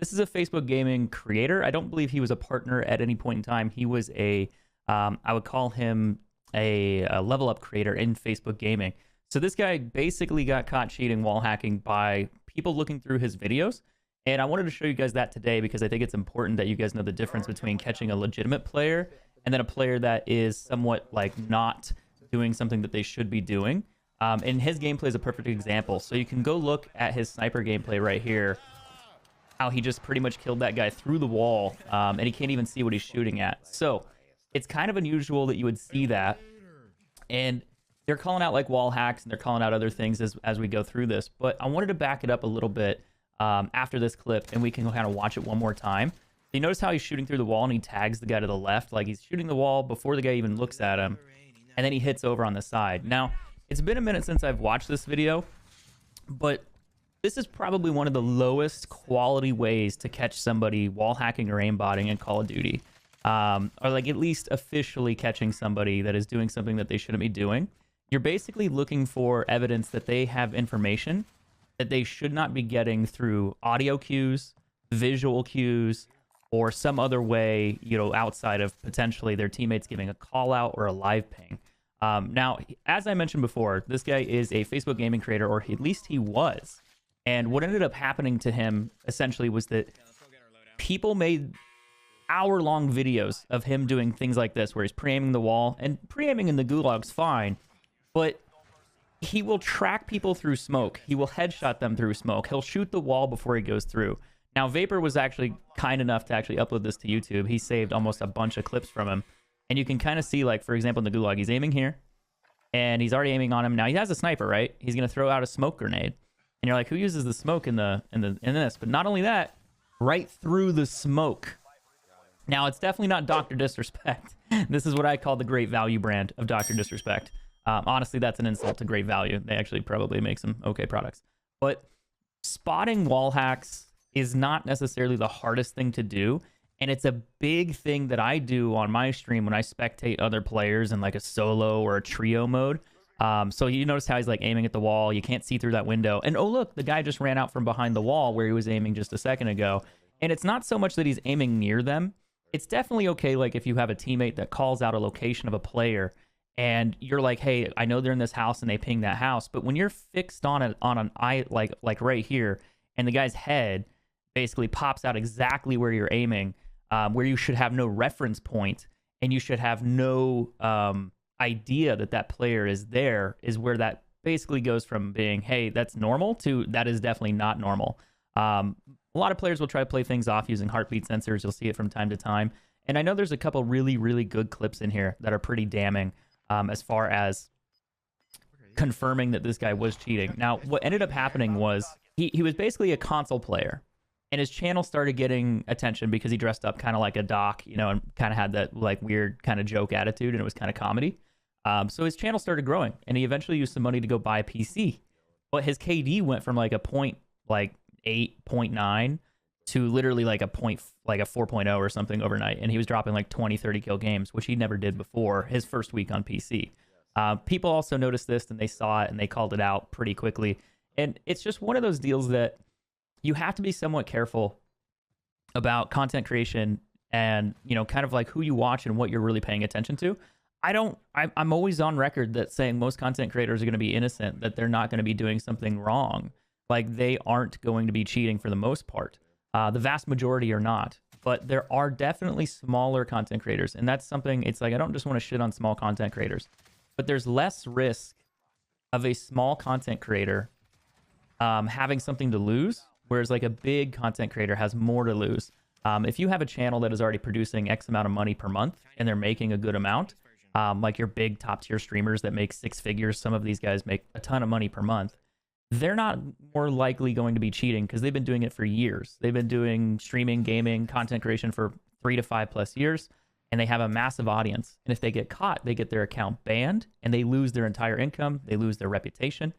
This is a Facebook gaming creator. I don't believe he was a partner at any point in time. He was I would call him a level up creator in Facebook gaming. So this guy basically got caught cheating wall hacking by people looking through his videos. And I wanted to show you guys that today because I think it's important that you guys know the difference between catching a legitimate player and then a player that is somewhat like not doing something that they should be doing. And his gameplay is a perfect example. So you can go look at his sniper gameplay right here, how he just pretty much killed that guy through the wall, and he can't even see what he's shooting at. So it's kind of unusual that you would see that. And they're calling out like wall hacks and they're calling out other things as we go through this. But I wanted to back it up a little bit after this clip, and we can kind of watch it one more time. You notice how he's shooting through the wall and he tags the guy to the left, like he's shooting the wall before the guy even looks at him, and then he hits over on the side. Now, it's been a minute since I've watched this video, but this is probably one of the lowest quality ways to catch somebody wall hacking or aimbotting in Call of Duty. Or like at least officially catching somebody that is doing something that they shouldn't be doing. You're basically looking for evidence that they have information that they should not be getting through audio cues, visual cues, or some other way, you know, outside of potentially their teammates giving a call out or a live ping. Now, as I mentioned before, this guy is a Facebook gaming creator, or at least he was. And what ended up happening to him essentially was that people made hour-long videos of him doing things like this, where he's pre-aiming the wall, and pre-aiming in the gulag's fine, but he will track people through smoke. He will headshot them through smoke. He'll shoot the wall before he goes through. Now, Vapor was actually kind enough to actually upload this to YouTube. He saved almost a bunch of clips from him. And you can kind of see, like, for example, in the gulag, he's aiming here. And he's already aiming on him. Now, he has a sniper, right? He's going to throw out a smoke grenade. And you're like, who uses the smoke in this? But not only that, right through the smoke. Now, it's definitely not Dr. Disrespect. This is what I call the Great Value brand of Dr. Disrespect. Honestly, that's an insult to Great Value. They actually probably make some okay products. But spotting wall hacks is not necessarily the hardest thing to do. And it's a big thing that I do on my stream when I spectate other players in like a solo or a trio mode. So you notice how he's like aiming at the wall. You can't see through that window. And oh, look, the guy just ran out from behind the wall where he was aiming just a second ago. And it's not so much that he's aiming near them. It's definitely okay, like if you have a teammate that calls out a location of a player and you're like, hey, I know they're in this house, and they ping that house. But when you're fixed on an eye, like right here, and the guy's head basically pops out exactly where you're aiming, where you should have no reference point and you should have no idea that that player is there, is where that basically goes from being, hey, that's normal, to that is definitely not normal. A lot of players will try to play things off using heartbeat sensors. You'll see it from time to time. And I know there's a couple really, really good clips in here that are pretty damning as far as confirming that this guy was cheating. Now, what ended up happening was he was basically a console player, and his channel started getting attention because he dressed up kind of like a doc, you know, and kind of had that like weird kind of joke attitude, and it was kind of comedy. So his channel started growing, and he eventually used some money to go buy a PC. But his KD went from like a 8.9 to literally like a 4.0 or something overnight, and he was dropping like 20-30 kill games, which he never did before his first week on PC. People also noticed this, and they saw it, and they called it out pretty quickly. And it's just one of those deals that you have to be somewhat careful about content creation, and, you know, kind of like who you watch and what you're really paying attention to. I'm always on record that saying most content creators are going to be innocent, that they're not going to be doing something wrong. Like, they aren't going to be cheating for the most part. The vast majority are not. But there are definitely smaller content creators. And that's something, it's like, I don't just want to shit on small content creators. But there's less risk of a small content creator having something to lose, whereas like a big content creator has more to lose. If you have a channel that is already producing X amount of money per month, and they're making a good amount, like your big top tier streamers that make 6 figures, some of these guys make a ton of money per month, they're not more likely going to be cheating because they've been doing it for years. They've been doing streaming, gaming, content creation for 3 to 5+ years, and they have a massive audience. And if they get caught, they get their account banned, and they lose their entire income. They lose their reputation.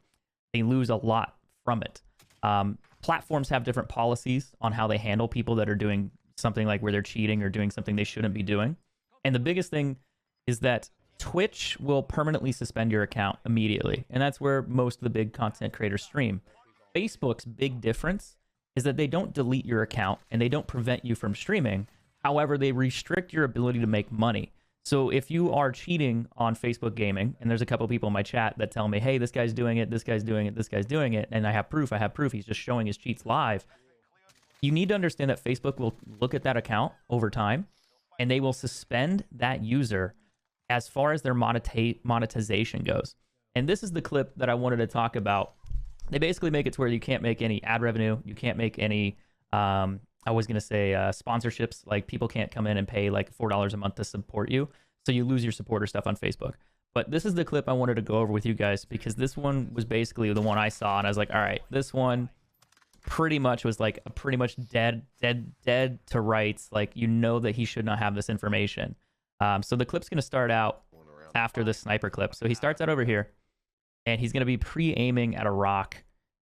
They lose a lot from it. Platforms have different policies on how they handle people that are doing something like where they're cheating or doing something they shouldn't be doing. And the biggest thing is that Twitch will permanently suspend your account immediately. And that's where most of the big content creators stream. Facebook's big difference is that they don't delete your account and they don't prevent you from streaming. However, they restrict your ability to make money. So if you are cheating on Facebook gaming, and there's a couple people in my chat that tell me, hey, this guy's doing it, this guy's doing it, this guy's doing it, and I have proof, he's just showing his cheats live. You need to understand that Facebook will look at that account over time, and they will suspend that user as far as their monetization goes. And this is the clip that I wanted to talk about. They basically make it to where you can't make any ad revenue, you can't make any I was going to say sponsorships, like people can't come in and pay like $4 a month to support you. So you lose your supporter stuff on Facebook. But this is the clip I wanted to go over with you guys, because this one was basically the one I saw. And I was like, all right, this one pretty much was like a pretty much dead to rights. Like, you know that he should not have this information. So the clip's going to start out after the sniper clip. So he starts out over here and he's going to be pre-aiming at a rock.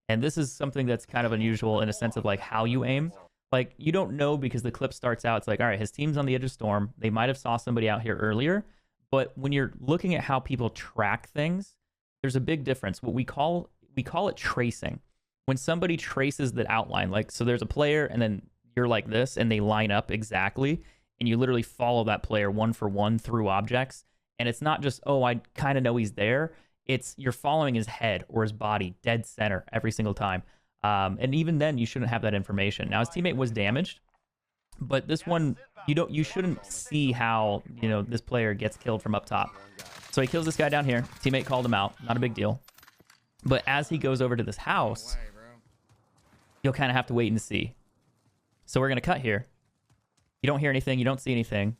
And this is something that's kind of unusual in a sense of like how you aim. Like, you don't know, because the clip starts out, it's like, all right, his team's on the edge of storm. They might have saw somebody out here earlier. But when you're looking at how people track things, there's a big difference. What we call it tracing. When somebody traces the outline, like, so there's a player and then you're like this and they line up exactly, and you literally follow that player one for one through objects. And it's not just, oh, I kind of know he's there. It's you're following his head or his body dead center every single time. And even then, you shouldn't have that information. Now, his teammate was damaged, but this one, you shouldn't see how, you know, this player gets killed from up top. So he kills this guy down here. Teammate called him out. Not a big deal. But as he goes over to this house, you'll kind of have to wait and see. So we're going to cut here. You don't hear anything. You don't see anything.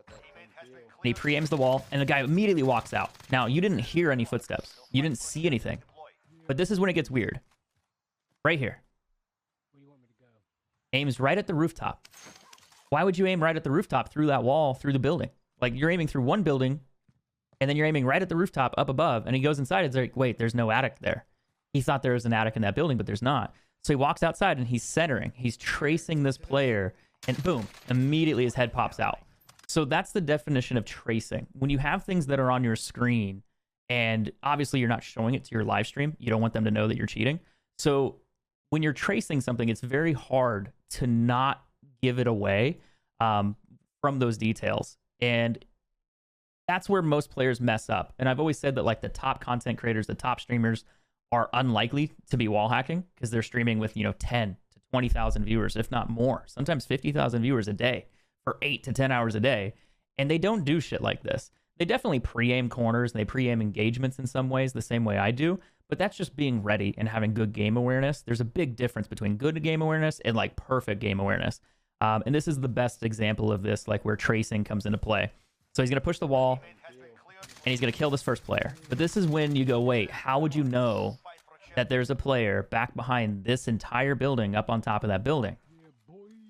And he pre-aims the wall, and the guy immediately walks out. Now, you didn't hear any footsteps. You didn't see anything. But this is when it gets weird. Right here. Aims right at the rooftop. Why would you aim right at the rooftop through that wall, through the building? Like, you're aiming through one building, and then you're aiming right at the rooftop up above, and he goes inside. It's like, wait, there's no attic there. He thought there was an attic in that building, but there's not. So he walks outside, and he's centering. He's tracing this player, and boom, immediately his head pops out. So that's the definition of tracing. When you have things that are on your screen, and obviously you're not showing it to your live stream, you don't want them to know that you're cheating. So when you're tracing something, it's very hard to not give it away from those details. And that's where most players mess up. And I've always said that, like, the top content creators, the top streamers are unlikely to be wall hacking, because they're streaming with, you know, 10 to 20,000 viewers, if not more, sometimes 50,000 viewers a day for 8 to 10 hours a day. And they don't do shit like this. They definitely pre-aim corners and they pre-aim engagements in some ways, the same way I do. But that's just being ready and having good game awareness. There's a big difference between good game awareness and like perfect game awareness. And this is the best example of this, like where tracing comes into play. So he's going to push the wall and he's going to kill this first player. But this is when you go, wait, how would you know that there's a player back behind this entire building up on top of that building?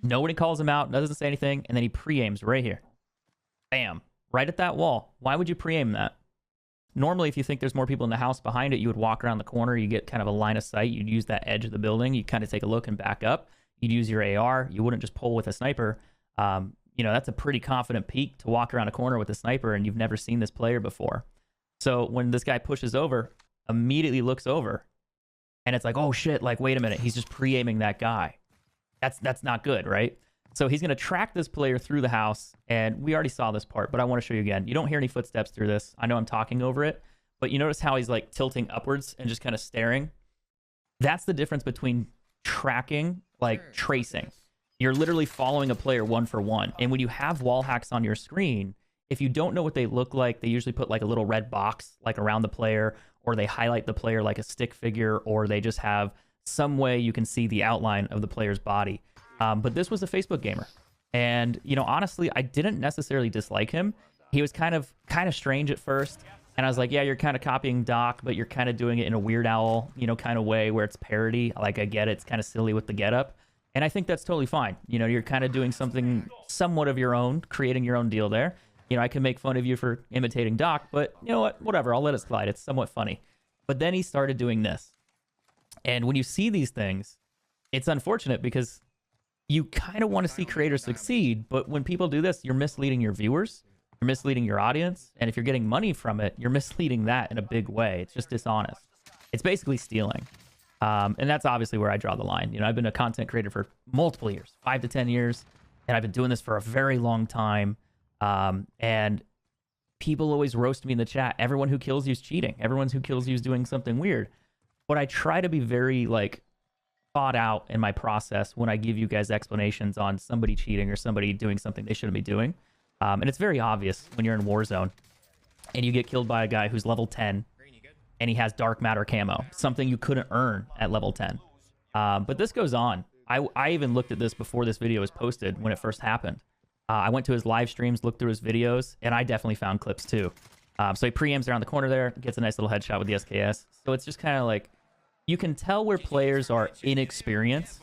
Nobody calls him out, doesn't say anything, and then he pre-aims right here. Bam. Right at that wall. Why would you pre-aim that? Normally, if you think there's more people in the house behind it, you would walk around the corner, you get kind of a line of sight, you'd use that edge of the building, you kind of take a look and back up. You'd use your AR, you wouldn't just pull with a sniper. You know, that's a pretty confident peek to walk around a corner with a sniper and you've never seen this player before. So when this guy pushes over, immediately looks over, and it's like, oh shit, like, wait a minute, he's just pre-aiming that guy. That's not good, right? So he's going to track this player through the house, and we already saw this part, but I want to show you again. You don't hear any footsteps through this. I know I'm talking over it, but you notice how he's like tilting upwards and just kind of staring? That's the difference between tracking, like tracing. You're literally following a player one for one. And when you have wall hacks on your screen, if you don't know what they look like, they usually put like a little red box like around the player, or they highlight the player like a stick figure, or they just have some way you can see the outline of the player's body. But this was a Facebook gamer. And, you know, honestly, I didn't necessarily dislike him. He was kind of strange at first. And I was like, yeah, you're kind of copying Doc, but you're kind of doing it in a Weird Owl, you know, kind of way where it's parody. Like, I get it. It's kind of silly with the getup. And I think that's totally fine. You know, you're kind of doing something somewhat of your own, creating your own deal there. You know, I can make fun of you for imitating Doc, but you know what? Whatever. I'll let it slide. It's somewhat funny. But then he started doing this. And when you see these things, it's unfortunate because you kind of want to see creators succeed, but when people do this, you're misleading your viewers, you're misleading your audience, and if you're getting money from it, you're misleading that in a big way. It's just dishonest. It's basically stealing. And that's obviously where I draw the line. You know, I've been a content creator for multiple years, 5 to 10 years, and I've been doing this for a very long time. And people always roast me in the chat. Everyone who kills you is cheating. Everyone who kills you is doing something weird. But I try to be very like thought out in my process when I give you guys explanations on somebody cheating or somebody doing something they shouldn't be doing. And it's very obvious when you're in Warzone and you get killed by a guy who's level 10 and he has dark matter camo, something you couldn't earn at level 10. But this goes on. I even looked at this before this video was posted when it first happened. I went to his live streams, looked through his videos, and I definitely found clips too. So he pre-aims around the corner there, gets a nice little headshot with the SKS. So it's just kind of like, you can tell where players are inexperienced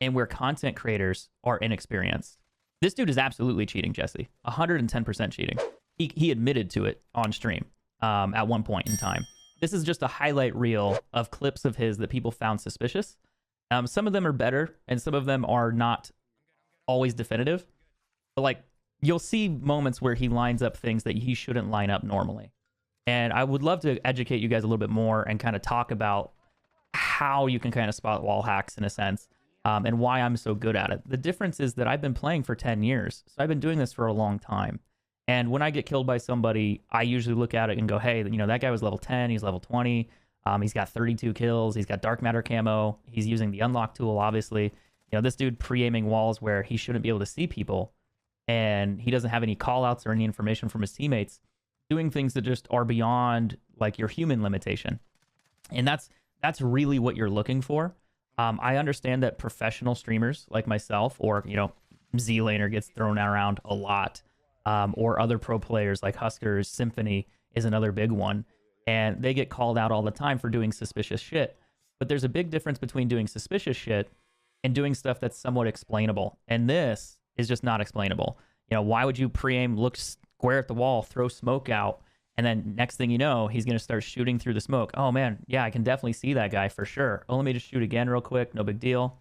and where content creators are inexperienced. This dude is absolutely cheating, Jesse. 110% cheating. He admitted to it on stream at one point in time. This is just a highlight reel of clips of his that people found suspicious. Some of them are better, and some of them are not always definitive. But like, you'll see moments where he lines up things that he shouldn't line up normally. And I would love to educate you guys a little bit more and kind of talk about how you can kind of spot wall hacks in a sense, and why I'm so good at it. The difference is that I've been playing for 10 years, so I've been doing this for a long time. And when I get killed by somebody, I usually look at it and go, hey, you know, that guy was level 10, he's level 20, he's got 32 kills, he's got dark matter camo, he's using the unlock tool, obviously. You know, this dude pre-aiming walls where he shouldn't be able to see people, and he doesn't have any call-outs or any information from his teammates, doing things that just are beyond like your human limitation. And that's really what you're looking for. I understand that professional streamers like myself, or, you know, Z-Laner gets thrown around a lot, or other pro players like Huskers, Symphony is another big one, and they get called out all the time for doing suspicious shit. But there's a big difference between doing suspicious shit and doing stuff that's somewhat explainable. And this is just not explainable. You know, why would you pre-aim, look square at the wall, throw smoke out, and then next thing you know, he's going to start shooting through the smoke? Oh man, yeah, I can definitely see that guy for sure. Oh, let me just shoot again real quick, no big deal.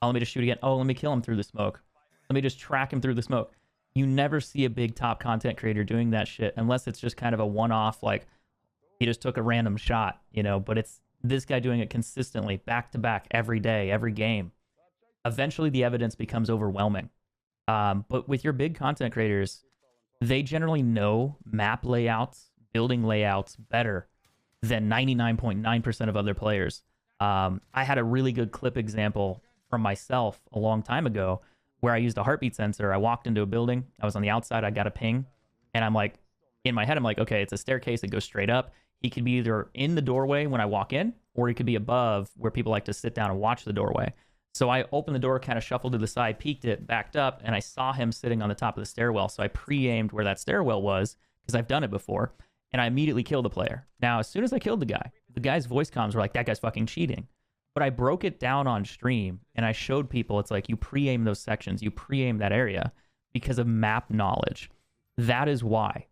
Oh, let me just shoot again. Oh, let me kill him through the smoke. Let me just track him through the smoke. You never see a big top content creator doing that shit unless it's just kind of a one-off, like he just took a random shot, you know, but it's this guy doing it consistently, back to back, every day, every game. Eventually the evidence becomes overwhelming. But with your big content creators, they generally know map layouts, building layouts better than 99.9% of other players. I had a really good clip example from myself a long time ago where I used a heartbeat sensor. I walked into a building, I was on the outside, I got a ping, and I'm like, in my head, I'm like, okay, it's a staircase that goes straight up. He could be either in the doorway when I walk in, or he could be above where people like to sit down and watch the doorway. So I opened the door, kind of shuffled to the side, peeked it, backed up, and I saw him sitting on the top of the stairwell. So I pre-aimed where that stairwell was, because I've done it before, and I immediately killed the player. Now, as soon as I killed the guy's voice comms were like, that guy's fucking cheating. But I broke it down on stream, and I showed people, it's like, you pre-aim those sections, you pre-aim that area because of map knowledge. That is why.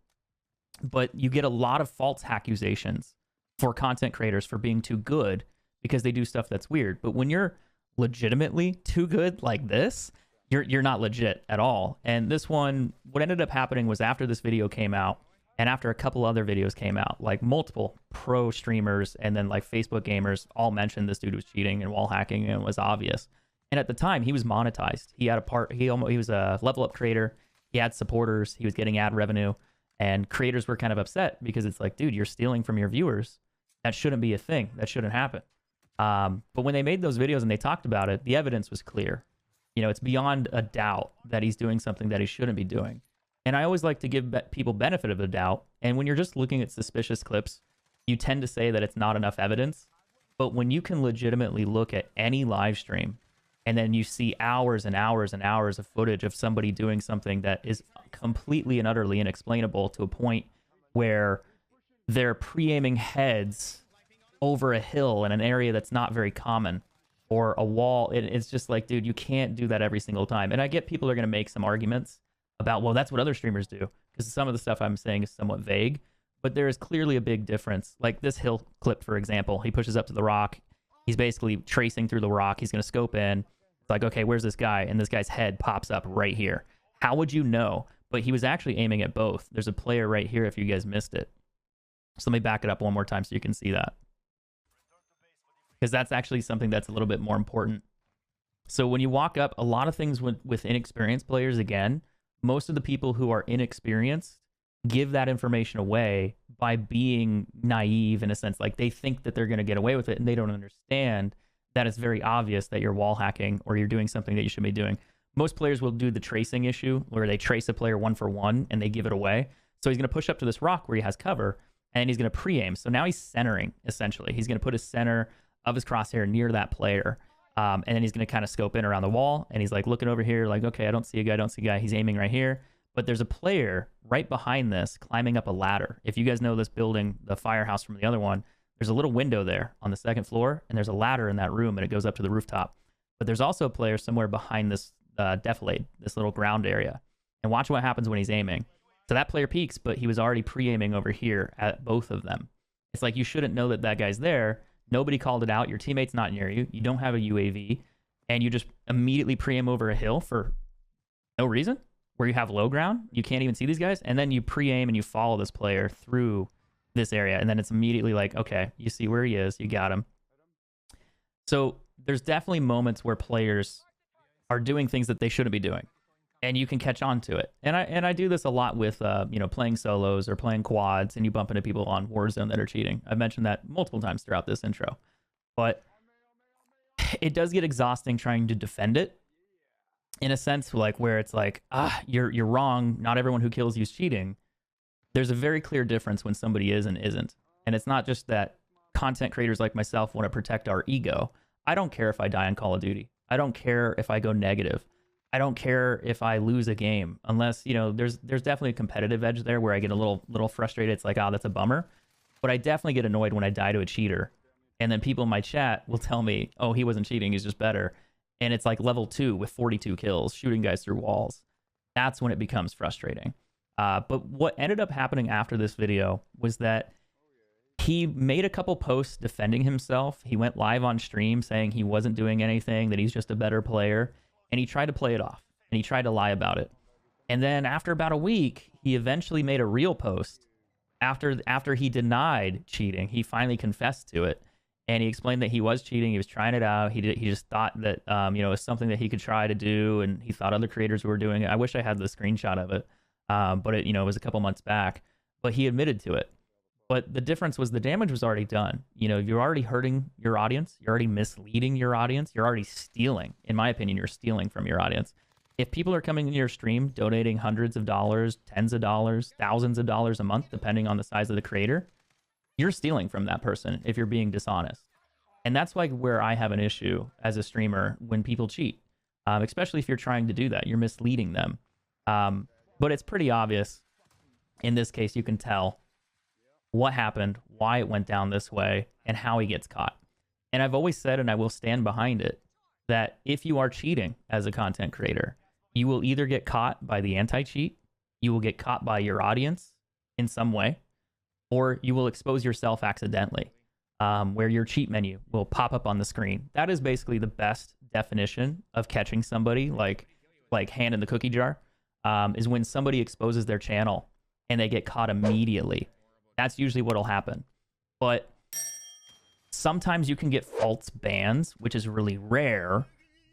But you get a lot of false accusations for content creators for being too good because they do stuff that's weird. But when you're legitimately too good like this, you're not legit at all. And this one, what ended up happening was after this video came out, and after a couple other videos came out, like multiple pro streamers and then like Facebook gamers all mentioned this dude was cheating and wall hacking, and it was obvious. And at the time, he was monetized. He had he was a level up creator. He had supporters. He was getting ad revenue, and creators were kind of upset because it's like, dude, you're stealing from your viewers. That shouldn't be a thing. That shouldn't happen. But when they made those videos and they talked about it, the evidence was clear. You know, it's beyond a doubt that he's doing something that he shouldn't be doing. And I always like to give people benefit of the doubt. And when you're just looking at suspicious clips, you tend to say that it's not enough evidence. But when you can legitimately look at any live stream and then you see hours and hours and hours of footage of somebody doing something that is completely and utterly inexplainable to a point where they're pre-aiming heads over a hill in an area that's not very common, or a wall, it's just like, dude, you can't do that every single time. And I get people are going to make some arguments about, well, that's what other streamers do, because some of the stuff I'm saying is somewhat vague, but there is clearly a big difference. Like this hill clip, for example, he pushes up to the rock. He's basically tracing through the rock. He's going to scope in. It's like, okay, where's this guy? And this guy's head pops up right here. How would you know? But he was actually aiming at both. There's a player right here if you guys missed it. So let me back it up one more time so you can see that. because that's actually something that's a little bit more important. So when you walk up, a lot of things with inexperienced players, again, most of the people who are inexperienced give that information away by being naive in a sense. Like they think that they're going to get away with it, and they don't understand that it's very obvious that you're wall hacking or you're doing something that you should be doing. Most players will do the tracing issue where they trace a player 1-for-1 and they give it away. So he's going to push up to this rock where he has cover, and he's going to pre-aim. So now he's centering, essentially. He's going to put his center of his crosshair near that player. And then he's going to kind of scope in around the wall, and he's like looking over here like, okay, I don't see a guy. He's aiming right here. But there's a player right behind this climbing up a ladder. If you guys know this building, the firehouse from the other one, there's a little window there on the second floor, and there's a ladder in that room, and it goes up to the rooftop. But there's also a player somewhere behind this defilade, this little ground area. And watch what happens when he's aiming. So that player peeks, but he was already pre-aiming over here at both of them. It's like you shouldn't know that that guy's there. Nobody called it out. Your teammate's not near you. You don't have a UAV. And you just immediately pre-aim over a hill for no reason, where you have low ground. You can't even see these guys. And then you pre-aim and you follow this player through this area. And then it's immediately like, okay, you see where he is. You got him. So there's definitely moments where players are doing things that they shouldn't be doing, and you can catch on to it. And I do this a lot with playing solos or playing quads, and you bump into people on Warzone that are cheating. I've mentioned that multiple times throughout this intro, but it does get exhausting trying to defend it in a sense, like where it's like, you're wrong. Not everyone who kills you is cheating. There's a very clear difference when somebody is and isn't. And it's not just that content creators like myself want to protect our ego. I don't care if I die on Call of Duty. I don't care if I go negative. I don't care if I lose a game, unless, there's definitely a competitive edge there where I get a little frustrated. It's like, that's a bummer. But I definitely get annoyed when I die to a cheater. And then people in my chat will tell me, oh, he wasn't cheating, he's just better. And it's like level 2 with 42 kills, shooting guys through walls. That's when it becomes frustrating. But what ended up happening after this video was that he made a couple posts defending himself. He went live on stream saying he wasn't doing anything, that he's just a better player. And he tried to play it off, and he tried to lie about it. And then after about a week, he eventually made a real post. After he denied cheating, he finally confessed to it. And he explained that he was cheating. He was trying it out. He just thought that, it was something that he could try to do. And he thought other creators were doing it. I wish I had the screenshot of it. But it was a couple months back. But he admitted to it. But the difference was the damage was already done. You're already hurting your audience. You're already misleading your audience. You're already stealing. In my opinion, you're stealing from your audience. If people are coming into your stream, donating hundreds of dollars, tens of dollars, thousands of dollars a month, depending on the size of the creator, you're stealing from that person if you're being dishonest. And that's like where I have an issue as a streamer when people cheat, especially if you're trying to do that. You're misleading them. But it's pretty obvious. In this case, you can tell what happened, why it went down this way, and how he gets caught. And I've always said, and I will stand behind it, that if you are cheating as a content creator, you will either get caught by the anti-cheat, you will get caught by your audience in some way, or you will expose yourself accidentally, where your cheat menu will pop up on the screen. That is basically the best definition of catching somebody, like hand in the cookie jar, is when somebody exposes their channel and they get caught immediately. That's usually what'll happen. But sometimes you can get false bans, which is really rare,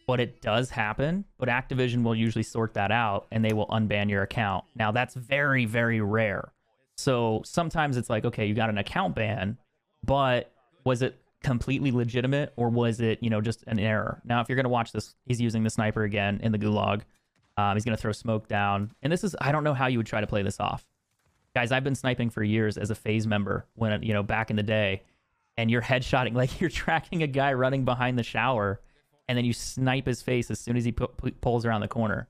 but it does happen. But Activision will usually sort that out, and they will unban your account. Now, that's very, very rare. So sometimes it's like, okay, you got an account ban, but was it completely legitimate, or was it, just an error? Now, if you're going to watch this, he's using the sniper again in the gulag. He's going to throw smoke down. And this is, I don't know how you would try to play this off. Guys, I've been sniping for years as a FaZe member when, back in the day, and you're headshotting, like you're tracking a guy running behind the shower, and then you snipe his face as soon as he pulls around the corner.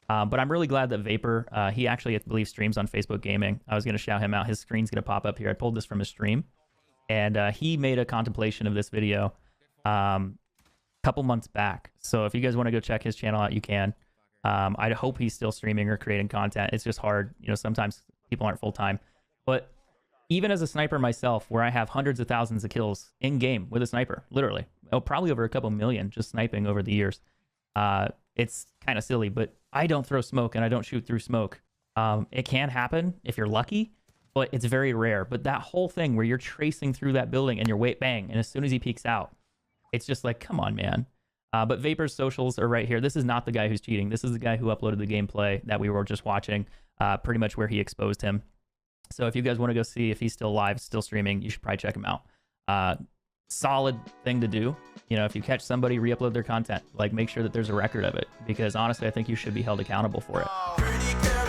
But I'm really glad that Vapor, he actually, I believe, streams on Facebook Gaming. I was going to shout him out. His screen's going to pop up here. I pulled this from his stream, and he made a contemplation of this video a couple months back. So if you guys want to go check his channel out, you can. I hope he's still streaming or creating content. It's just hard. Sometimes people aren't full-time. But even as a sniper myself, where I have hundreds of thousands of kills in-game with a sniper, literally, probably over a couple million just sniping over the years, it's kind of silly, but I don't throw smoke and I don't shoot through smoke. It can happen if you're lucky, but it's very rare. But that whole thing where you're tracing through that building and you're bang, and as soon as he peeks out, It's just like, come on, man. But Vapor's socials are right here. This is not the guy who's cheating. This is the guy who uploaded the gameplay that we were just watching, pretty much where he exposed him. So if you guys want to go see if he's still live, still streaming, you should probably check him out. Solid thing to do. You know, if you catch somebody, re-upload their content. Like, make sure that there's a record of it, because honestly, I think you should be held accountable for it.